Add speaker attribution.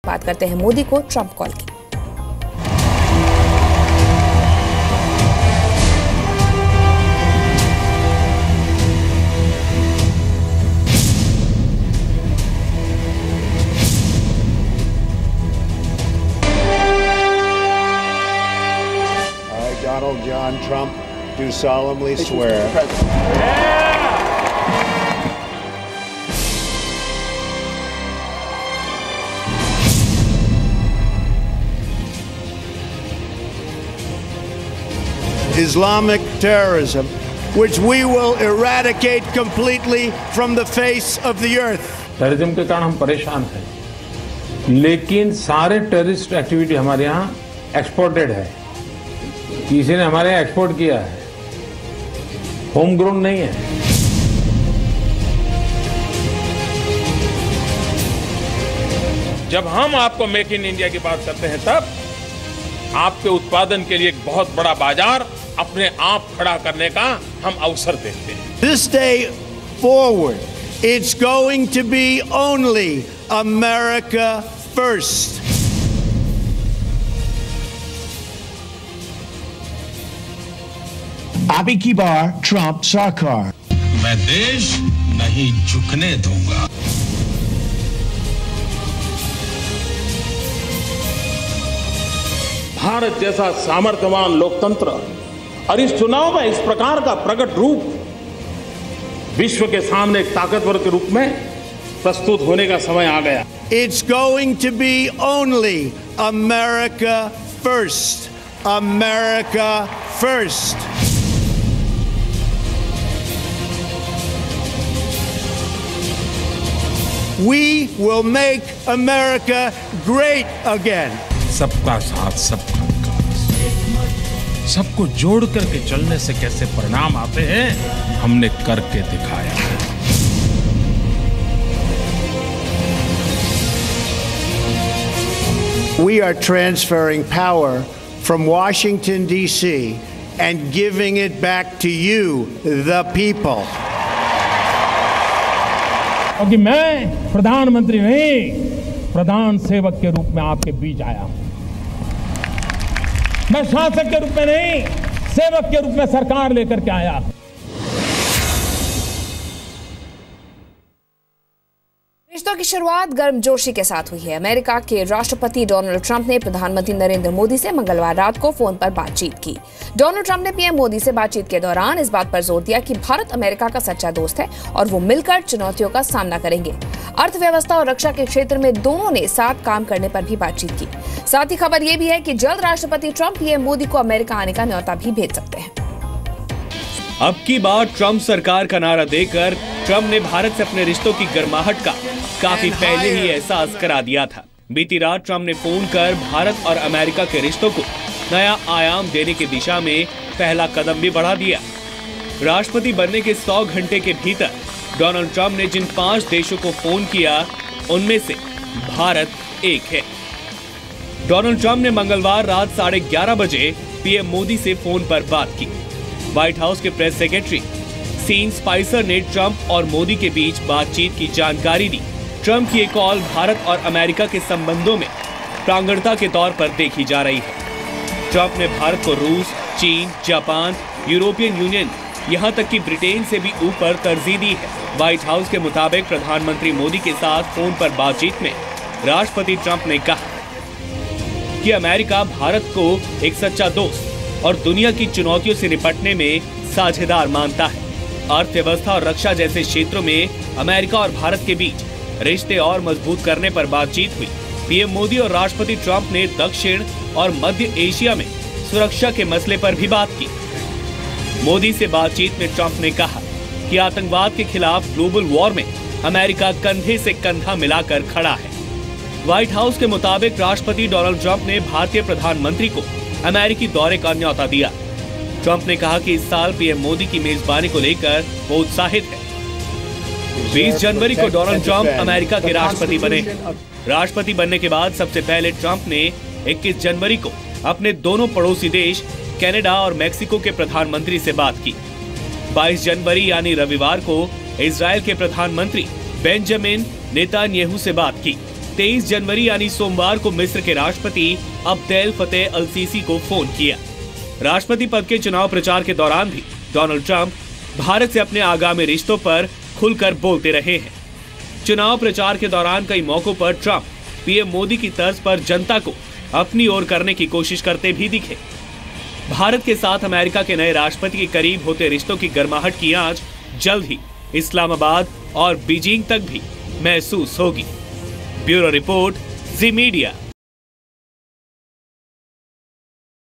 Speaker 1: बात करते हैं मोदी को ट्रंप कॉल की।
Speaker 2: Donald John Trump, do solemnly swear. Islamic terrorism, which we will eradicate completely from the face of the earth.
Speaker 3: Terrorism के कारण हम परेशान हैं, लेकिन सारे टेररिस्ट एक्टिविटी हमारे यहाँ एक्सपोर्टेड है। किसी ने हमारे यहाँ एक्सपोर्ट किया है, होम ग्रोन नहीं है।
Speaker 4: जब हम आपको मेक इन इंडिया की बात करते हैं, तब आपके उत्पादन के लिए एक बहुत बड़ा बाजार अपने आप खड़ा करने का हम अवसर देते हैं।
Speaker 2: This day forward, it's going to be only America first.
Speaker 5: Abhi ki baar Trump sarkar.
Speaker 6: मैं देश नहीं झुकने दूंगा।
Speaker 4: भारत जैसा सामर्थ्यवान लोकतंत्र और इस चुनाव में इस प्रकार का प्रकट रूप विश्व के सामने एक ताकतवर के रूप में प्रस्तुत होने का समय आ गया।
Speaker 2: It's going to be only America first. America first. We will make America great again.
Speaker 3: सबका साथ, सबका विकास, सबको जोड़ करके चलने से कैसे परिणाम आते हैं, हमने करके दिखाया है।
Speaker 2: We are transferring power from Washington, D.C. and giving it back to you, the people.
Speaker 3: क्योंकि मैं प्रधानमंत्री नहीं, प्रधान सेवक के रूप में आपके बीच आया हूं। मैं शासक के रूप में नहीं, सेवक के रूप में सरकार लेकर के आया हूं।
Speaker 1: रिश्तों की शुरुआत गर्मजोशी के साथ हुई है। अमेरिका के राष्ट्रपति डोनाल्ड ट्रंप ने प्रधानमंत्री नरेंद्र मोदी से मंगलवार रात को फोन पर बातचीत की। डोनाल्ड ट्रंप ने पीएम मोदी से बातचीत के दौरान इस बात पर जोर दिया कि भारत अमेरिका का सच्चा दोस्त है और वो मिलकर चुनौतियों का सामना करेंगे। अर्थव्यवस्था और रक्षा के क्षेत्र में दोनों ने साथ काम करने पर भी बातचीत की। साथ ही खबर यह भी है कि जल्द राष्ट्रपति ट्रंप पीएम मोदी को अमेरिका आने का न्योता भी भेज सकते हैं।
Speaker 7: अब की बार ट्रंप सरकार का नारा देकर ट्रंप ने भारत से अपने रिश्तों की गर्माहट का काफी पहले ही एहसास करा दिया था। बीती रात ट्रंप ने फोन कर भारत और अमेरिका के रिश्तों को नया आयाम देने की दिशा में पहला कदम भी बढ़ा दिया। राष्ट्रपति बनने के 100 घंटे के भीतर डोनाल्ड ट्रंप ने जिन 5 देशों को फोन किया, उनमें से भारत एक है। डोनाल्ड ट्रंप ने मंगलवार रात 11:30 बजे पीएम मोदी से फोन पर बात की। व्हाइट हाउस के प्रेस सेक्रेटरी सीन स्पाइसर ने ट्रंप और मोदी के बीच बातचीत की जानकारी दी। ट्रंप की ये कॉल भारत और अमेरिका के संबंधों में प्रांगणता के तौर पर देखी जा रही है। ट्रंप ने भारत को रूस, चीन, जापान, यूरोपियन यूनियन, यहाँ तक कि ब्रिटेन से भी ऊपर तरजीह दी है। व्हाइट हाउस के मुताबिक प्रधानमंत्री मोदी के साथ फोन पर बातचीत में राष्ट्रपति ट्रंप ने कहा कि अमेरिका भारत को एक सच्चा दोस्त और दुनिया की चुनौतियों से निपटने में साझेदार मानता है। अर्थव्यवस्था और रक्षा जैसे क्षेत्रों में अमेरिका और भारत के बीच रिश्ते और मजबूत करने पर बातचीत हुई। पीएम मोदी और राष्ट्रपति ट्रंप ने दक्षिण और मध्य एशिया में सुरक्षा के मसले पर भी बात की। मोदी से बातचीत में ट्रंप ने कहा कि आतंकवाद के खिलाफ ग्लोबल वॉर में अमेरिका कंधे से कंधा मिलाकर खड़ा है। व्हाइट हाउस के मुताबिक राष्ट्रपति डोनाल्ड ट्रंप ने भारतीय प्रधानमंत्री को अमेरिकी दौरे का न्योता दिया। ट्रंप ने कहा कि इस साल पीएम मोदी की मेजबानी को लेकर वो उत्साहित है। 20 जनवरी को डोनाल्ड ट्रंप अमेरिका के राष्ट्रपति बने। राष्ट्रपति बनने के बाद सबसे पहले ट्रंप ने 21 जनवरी को अपने दोनों पड़ोसी देश कनाडा और मेक्सिको के प्रधानमंत्री से बात की। 22 जनवरी यानी रविवार को इजराइल के प्रधानमंत्री बेंजामिन नेतान्याहू से बात की। 23 जनवरी यानी सोमवार को मिस्र के राष्ट्रपति अब्देल फतेह अल सीसी को फोन किया। राष्ट्रपति पद के चुनाव प्रचार के दौरान भी डोनाल्ड ट्रंप भारत से अपने आगामी रिश्तों पर खुलकर बोलते रहे हैं। चुनाव प्रचार के दौरान कई मौकों पर ट्रंप पीएम मोदी की तर्ज पर जनता को अपनी ओर करने की कोशिश करते भी दिखे। भारत के साथ अमेरिका के नए राष्ट्रपति के करीब होते रिश्तों की गर्माहट की आंच जल्द ही इस्लामाबाद और बीजिंग तक भी महसूस होगी। ब्यूरो रिपोर्ट, जी मीडिया।